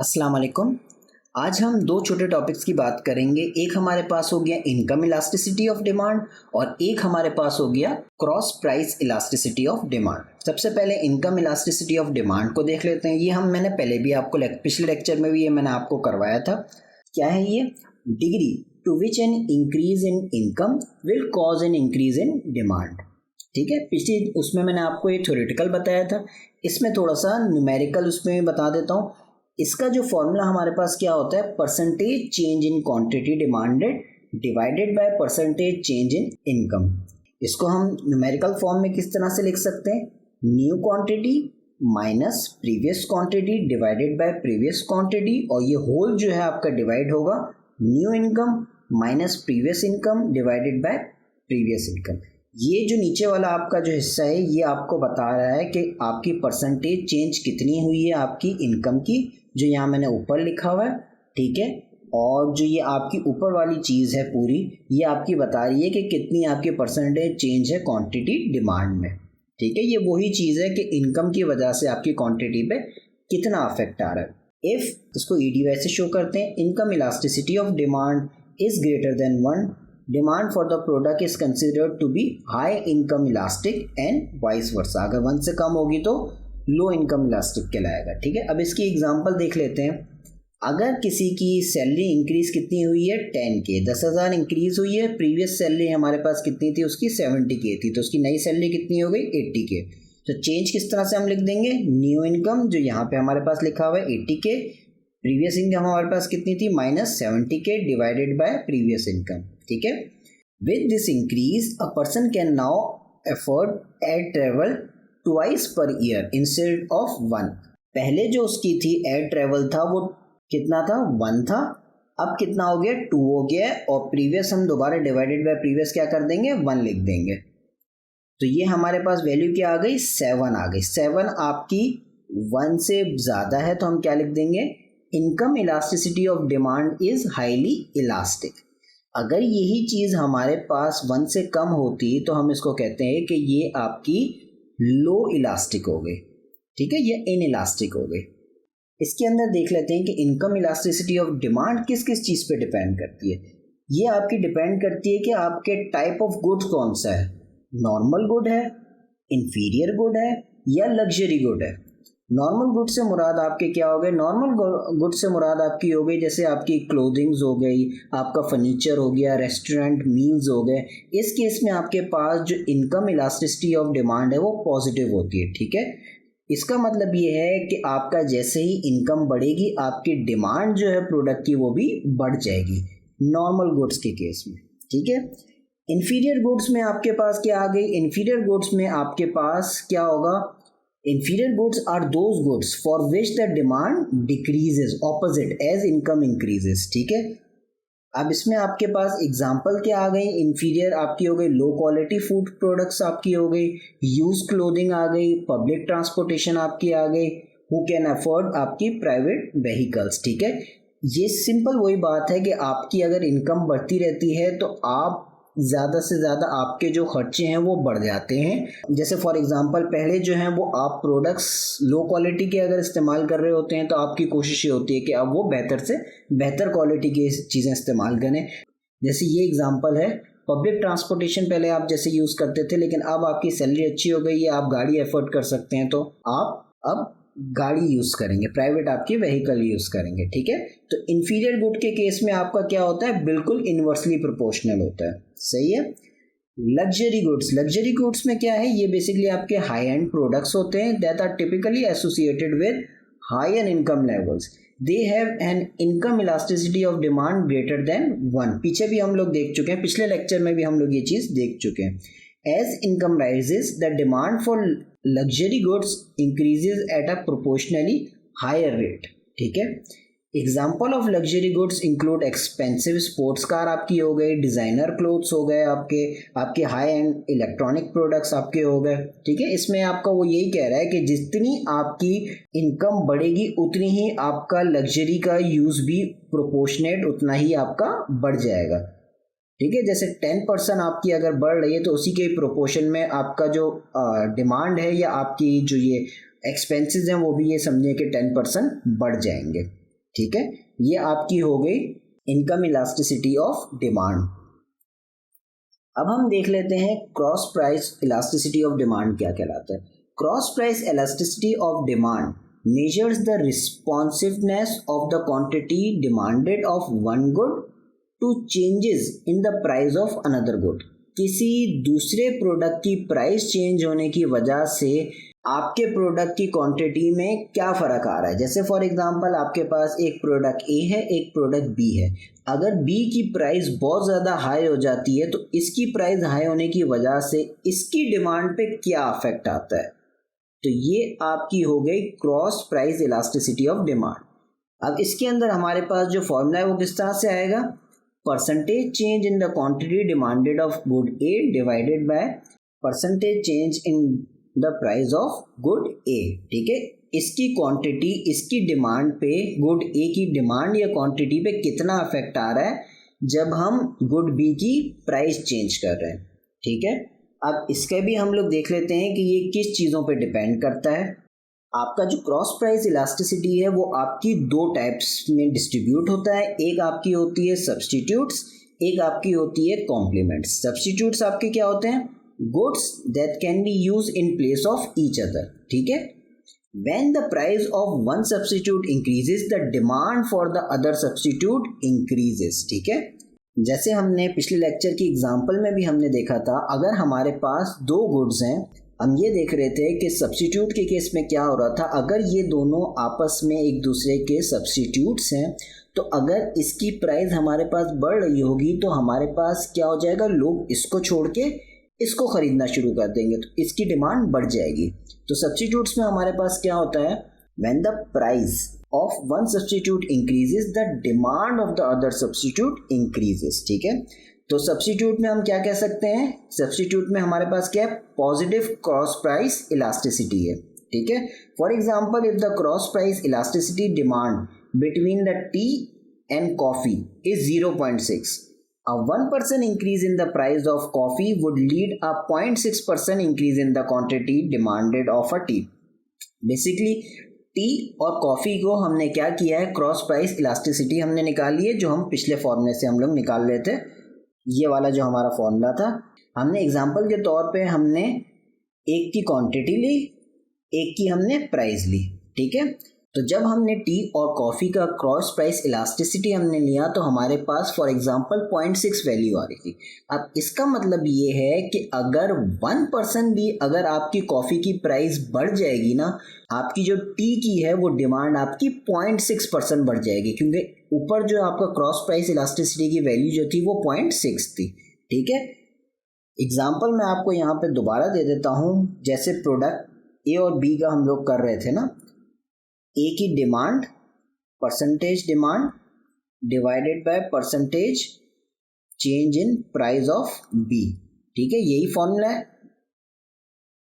अस्सलाम वालेकुम। आज हम दो छोटे टॉपिक्स की बात करेंगे। एक हमारे पास हो गया इनकम इलास्टिसिटी ऑफ डिमांड और एक हमारे पास हो गया cross price elasticity of demand. सबसे पहले इनकम इलास्टिसिटी ऑफ डिमांड को देख लेते हैं। ये मैंने पहले भी आपको पिछले लेक्चर में भी ये मैंने आपको करवाया था। क्या है ये? Degree to which an increase in income will cause an increase in demand. ठीक है, पिछली उसमें मैंने आपको ये थ्योरेटिकल बताया था, इसमें थोड़ा सा न्यूमेरिकल उसमें बता देता हूँ। इसका जो फॉर्मूला हमारे पास क्या होता है, percentage change in quantity demanded divided by percentage change in income. इसको हम न्यूमेरिकल फॉर्म में किस तरह से लिख सकते हैं? New quantity minus previous quantity divided by previous quantity, और ये होल जो है आपका डिवाइड होगा new income minus previous income divided by previous income. ये जो नीचे वाला आपका जो हिस्सा है ये आपको बता रहा है कि आपकी परसेंटेज चेंज कितनी हुई है आपकी इनकम की, जो यहाँ मैंने ऊपर लिखा हुआ है। ठीक है, और जो ये आपकी ऊपर वाली चीज़ है पूरी, ये आपकी बता रही है कि कितनी आपकी परसेंटेज चेंज है क्वांटिटी डिमांड में। ठीक है, ये वही चीज़ है कि इनकम की वजह से आपकी क्वांटिटी पे कितना अफेक्ट आ रहा है। इफ़ इसको EDY से शो करते हैं, income elasticity of demand is greater than 1, demand for the product is considered to be high income elastic and vice versa. अगर 1 से कम होगी तो लो इनकम इलास्टिक कहलाएगा। ठीक है, अब इसकी एग्जांपल देख लेते हैं। अगर किसी की सैलरी इंक्रीज कितनी हुई है 10K, 10,000 इंक्रीज हुई है। प्रीवियस सैलरी हमारे पास कितनी थी उसकी? 70K थी, तो उसकी नई सैलरी कितनी हो गई? 80K। तो चेंज किस तरह से हम लिख देंगे? न्यू इनकम जो यहाँ पे हमारे पास लिखा हुआ है 80K, प्रीवियस इनकम हमारे पास कितनी थी? Minus 70K divided by previous income. ठीक है, with this increase a person can now afford air travel twice per year instead of 1। पहले जो उसकी थी एयर ट्रेवल था वो कितना था? 1 था। अब कितना हो गया? 2 हो गया है, और प्रीवियस हम दोबारा डिवाइडेड बाय प्रीवियस क्या कर देंगे? 1 लिख देंगे। तो ये हमारे पास वैल्यू क्या आ गई? 7 आ गई। 7 आपकी 1 से ज़्यादा है तो हम क्या लिख देंगे? Income elasticity of demand is highly elastic. अगर यही चीज़ हमारे पास 1 से कम होती तो हम इसको कहते हैं कि ये आपकी लो इलास्टिक हो गई। ठीक है, ये इन इलास्टिक हो गई। इसके अंदर देख लेते हैं कि इनकम इलास्टिसिटी ऑफ डिमांड किस किस चीज़ पे डिपेंड करती है। ये आपकी डिपेंड करती है कि आपके टाइप ऑफ गुड्स कौन सा है, नॉर्मल गुड है, इंफीरियर गुड है, या लग्जरी गुड है। नॉर्मल गुड से मुराद आपके क्या हो गए? नॉर्मल गुड से मुराद आपकी हो गई जैसे आपकी क्लोथिंग्स हो गई, आपका फर्नीचर हो गया, रेस्टोरेंट मील्स हो गए। इस केस में आपके पास जो इनकम इलास्टिसिटी ऑफ डिमांड है वो पॉजिटिव होती है। ठीक है, इसका मतलब ये है कि आपका जैसे ही इनकम बढ़ेगी आपकी डिमांड जो है प्रोडक्ट की वो भी बढ़ जाएगी नॉर्मल गुड्स के केस में। ठीक है, इंफीरियर गुड्स में आपके पास क्या आ गई? इंफीरियर गुड्स में आपके पास क्या होगा? Inferior goods are those goods for which the demand decreases opposite as income increases। ठीक है, अब इसमें आपके पास एग्जाम्पल क्या आ गई? इंफीरियर आपकी हो गई लो क्वालिटी फूड प्रोडक्ट्स आपकी हो गई, यूज क्लोथिंग आ गई, पब्लिक ट्रांसपोर्टेशन आपकी आ गई, हु कैन अफोर्ड आपकी प्राइवेट व्हीकल्स। ठीक है, ये सिंपल वही बात है कि आपकी अगर इनकम बढ़ती रहती है तो आप ज़्यादा से ज़्यादा आपके जो खर्चे हैं वो बढ़ जाते हैं। जैसे फॉर एग्जांपल पहले जो हैं वो आप प्रोडक्ट्स लो क्वालिटी के अगर इस्तेमाल कर रहे होते हैं तो आपकी कोशिश ये होती है कि अब वो बेहतर से बेहतर क्वालिटी की चीज़ें इस्तेमाल करें। जैसे ये एग्जांपल है, पब्लिक ट्रांसपोर्टेशन पहले आप जैसे यूज़ करते थे, लेकिन अब आपकी सैलरी अच्छी हो गई है, आप गाड़ी अफोर्ड कर सकते हैं, तो आप अब गाड़ी यूज़ करेंगे, प्राइवेट आपकी व्हीकल यूज़ करेंगे। ठीक है, तो इंफीरियर गुड के केस में आपका क्या होता है? बिल्कुल इन्वर्सली प्रोपोर्शनल होता है। सही है। लग्जरी गुड्स में क्या है? ये बेसिकली आपके हाई एंड प्रोडक्ट्स होते हैं that are typically associated with higher income levels. They have an income elasticity of demand greater than 1। पीछे भी हम लोग देख चुके हैं, पिछले लेक्चर में भी हम लोग ये चीज़ देख चुके हैं। As income rises the demand for luxury goods increases at a proportionally higher rate. ठीक है, example of luxury goods include expensive sports car आपकी हो गई, डिज़ाइनर क्लोथ्स हो गए, आपके हाई एंड इलेक्ट्रॉनिक प्रोडक्ट्स आपके हो गए। ठीक है, इसमें आपका वो यही कह रहा है कि जितनी आपकी इनकम बढ़ेगी उतनी ही आपका लग्जरी का यूज़ भी प्रोपोर्शनेट उतना ही आपका बढ़ जाएगा। ठीक है, जैसे 10% आपकी अगर बढ़ रही है तो उसी के प्रोपोर्शन में आपका जो डिमांड है या आपकी जो ये एक्सपेंसेस हैं वो भी ये समझें कि 10% बढ़ जाएंगे। ठीक है, ये आपकी हो गई इनकम इलास्टिसिटी ऑफ डिमांड। अब हम देख लेते हैं cross price elasticity of demand क्या कहलाता है। Cross price elasticity of demand measures the responsiveness of the quantity demanded of one good to changes in the price of another good। किसी दूसरे प्रोडक्ट की प्राइस चेंज होने की वजह से आपके प्रोडक्ट की क्वांटिटी में क्या फ़र्क आ रहा है। जैसे फॉर एग्जांपल आपके पास एक प्रोडक्ट ए है, एक प्रोडक्ट बी है। अगर बी की प्राइस बहुत ज़्यादा हाई हो जाती है तो इसकी प्राइस हाई होने की वजह से इसकी डिमांड पे क्या अफेक्ट आता है। तो ये आपकी हो गई cross price elasticity of demand. अब इसके अंदर हमारे पास जो फॉर्मूला है वो किस तरह से आएगा, percentage change in the quantity demanded of good A divided by percentage change in the price of good A. ठीक है, इसकी क्वांटिटी इसकी डिमांड पे, गुड ए की डिमांड या क्वांटिटी पे कितना अफेक्ट आ रहा है जब हम गुड बी की प्राइस चेंज कर रहे हैं। ठीक है, अब इसके भी हम लोग देख लेते हैं कि ये किस चीज़ों पे डिपेंड करता है। आपका जो क्रॉस प्राइस इलास्टिसिटी है वो आपकी दो टाइप्स में डिस्ट्रीब्यूट होता है। एक आपकी होती है सब्स्टिट्यूट्स, एक आपकी होती है कॉम्प्लीमेंट्स। सब्स्टिट्यूट्स आपके क्या होते हैं, goods that can be use in place of each other. ठीक है, when the price of one substitute increases the demand for the other substitute increases. ठीक है, जैसे हमने पिछले लेक्चर की एग्जांपल में भी हमने देखा था, अगर हमारे पास दो गुड्स हैं, हम ये देख रहे थे कि सब्स्टिट्यूट के केस में क्या हो रहा था। अगर ये दोनों आपस में एक दूसरे के सब्स्टिट्यूट्स हैं तो अगर इसकी प्राइस हमारे पास बढ़ रही होगी तो हमारे पास क्या हो जाएगा, लोग इसको छोड़ के इसको ख़रीदना शुरू कर देंगे तो इसकी डिमांड बढ़ जाएगी। तो सब्स्टिट्यूट्स में हमारे पास क्या होता है, when the price of one substitute increases the demand of the other substitute increases। ठीक है, तो सब्स्टिट्यूट में हम क्या कह सकते हैं, सब्स्टिट्यूट में हमारे पास क्या है, पॉजिटिव क्रॉस प्राइस इलास्टिसिटी है। ठीक है, for example if the cross price elasticity demand between the T and coffee is 0.6, a 1% increase in the price of coffee would lead a 0.6% increase in the quantity demanded of a tea। Basically T और coffee को हमने क्या किया है, cross price elasticity हमने निकाली है, जो हम पिछले फॉर्मूले से हम लोग निकाल रहे थे। ये वाला जो हमारा फॉर्मूला था, हमने एग्जांपल के तौर पे हमने एक की क्वांटिटी ली, एक की हमने प्राइस ली। ठीक है, तो जब हमने टी और कॉफ़ी का क्रॉस प्राइस इलास्टिसिटी हमने लिया तो हमारे पास फॉर एग्जांपल 0.6 वैल्यू आ रही थी। अब इसका मतलब ये है कि अगर 1% भी अगर आपकी कॉफ़ी की प्राइस बढ़ जाएगी ना, आपकी जो टी की है वो डिमांड आपकी 0.6% बढ़ जाएगी, क्योंकि ऊपर जो आपका क्रॉस प्राइस इलास्टिसिटी की वैल्यू जो थी वो 0.6 थी। ठीक है, एग्जाम्पल मैं आपको यहाँ पे दोबारा दे देता हूँ। जैसे प्रोडक्ट ए और बी का हम लोग कर रहे थे ना, ए की demand percentage demand divided by percentage change in price of B. ठीक है, यही फॉर्मूला है।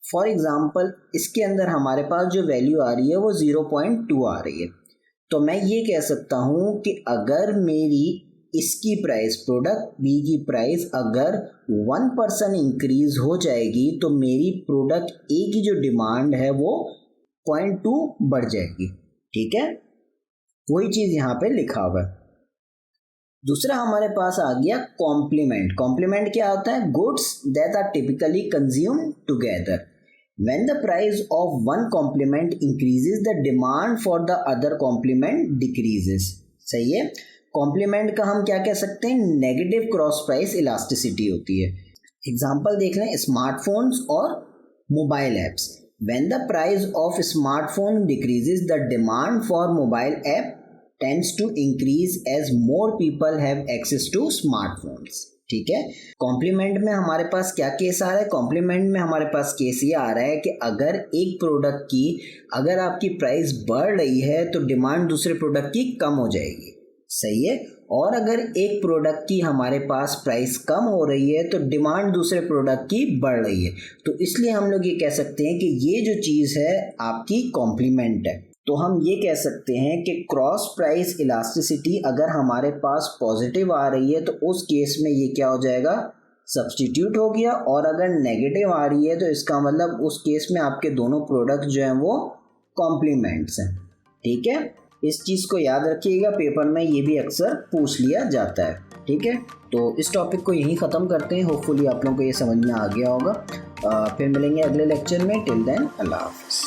फॉर एग्जांपल इसके अंदर हमारे पास जो वैल्यू आ रही है वो 0.2 आ रही है, तो मैं ये कह सकता हूँ कि अगर मेरी इसकी प्राइस, प्रोडक्ट बी की प्राइस अगर 1% इंक्रीज हो जाएगी तो मेरी प्रोडक्ट ए की जो डिमांड है वो 0.2 बढ़ जाएगी। ठीक है, वही चीज़ यहाँ पे लिखा हुआ है। दूसरा हमारे पास आ गया कॉम्प्लीमेंट। कॉम्प्लीमेंट क्या होता है, goods that are typically consumed together. When the price of one complement increases the demand for the other complement decreases. सही है, कॉम्प्लीमेंट का हम क्या कह सकते हैं, नेगेटिव क्रॉस प्राइस इलास्टिसिटी होती है। एग्जाम्पल देख लें, स्मार्टफोन्स और mobile apps. When the price of smartphone decreases, the demand for mobile app tends to increase as more people have access to smartphones। ठीक है, कॉम्प्लीमेंट में हमारे पास क्या केस आ रहा है, कॉम्प्लीमेंट में हमारे पास केस ये आ रहा है कि अगर एक प्रोडक्ट की अगर आपकी प्राइस बढ़ रही है तो डिमांड दूसरे प्रोडक्ट की कम हो जाएगी। सही है, और अगर एक प्रोडक्ट की हमारे पास प्राइस कम हो रही है तो डिमांड दूसरे प्रोडक्ट की बढ़ रही है, तो इसलिए हम लोग ये कह सकते हैं कि ये जो चीज़ है आपकी कॉम्प्लीमेंट है। तो हम ये कह सकते हैं कि क्रॉस प्राइस इलास्टिसिटी अगर हमारे पास पॉजिटिव आ रही है तो उस केस में ये क्या हो जाएगा, सब्स्टिट्यूट हो गया, और अगर नेगेटिव आ रही है तो इसका मतलब उस केस में आपके दोनों प्रोडक्ट जो हैं वो कॉम्प्लीमेंट्स हैं। ठीक है, इस चीज़ को याद रखिएगा, पेपर में ये भी अक्सर पूछ लिया जाता है। ठीक है, तो इस टॉपिक को यहीं ख़त्म करते हैं। होपफुली आप लोगों को ये समझ में आ गया होगा। फिर मिलेंगे अगले लेक्चर में। टिल देन अल्लाह हाफिज़।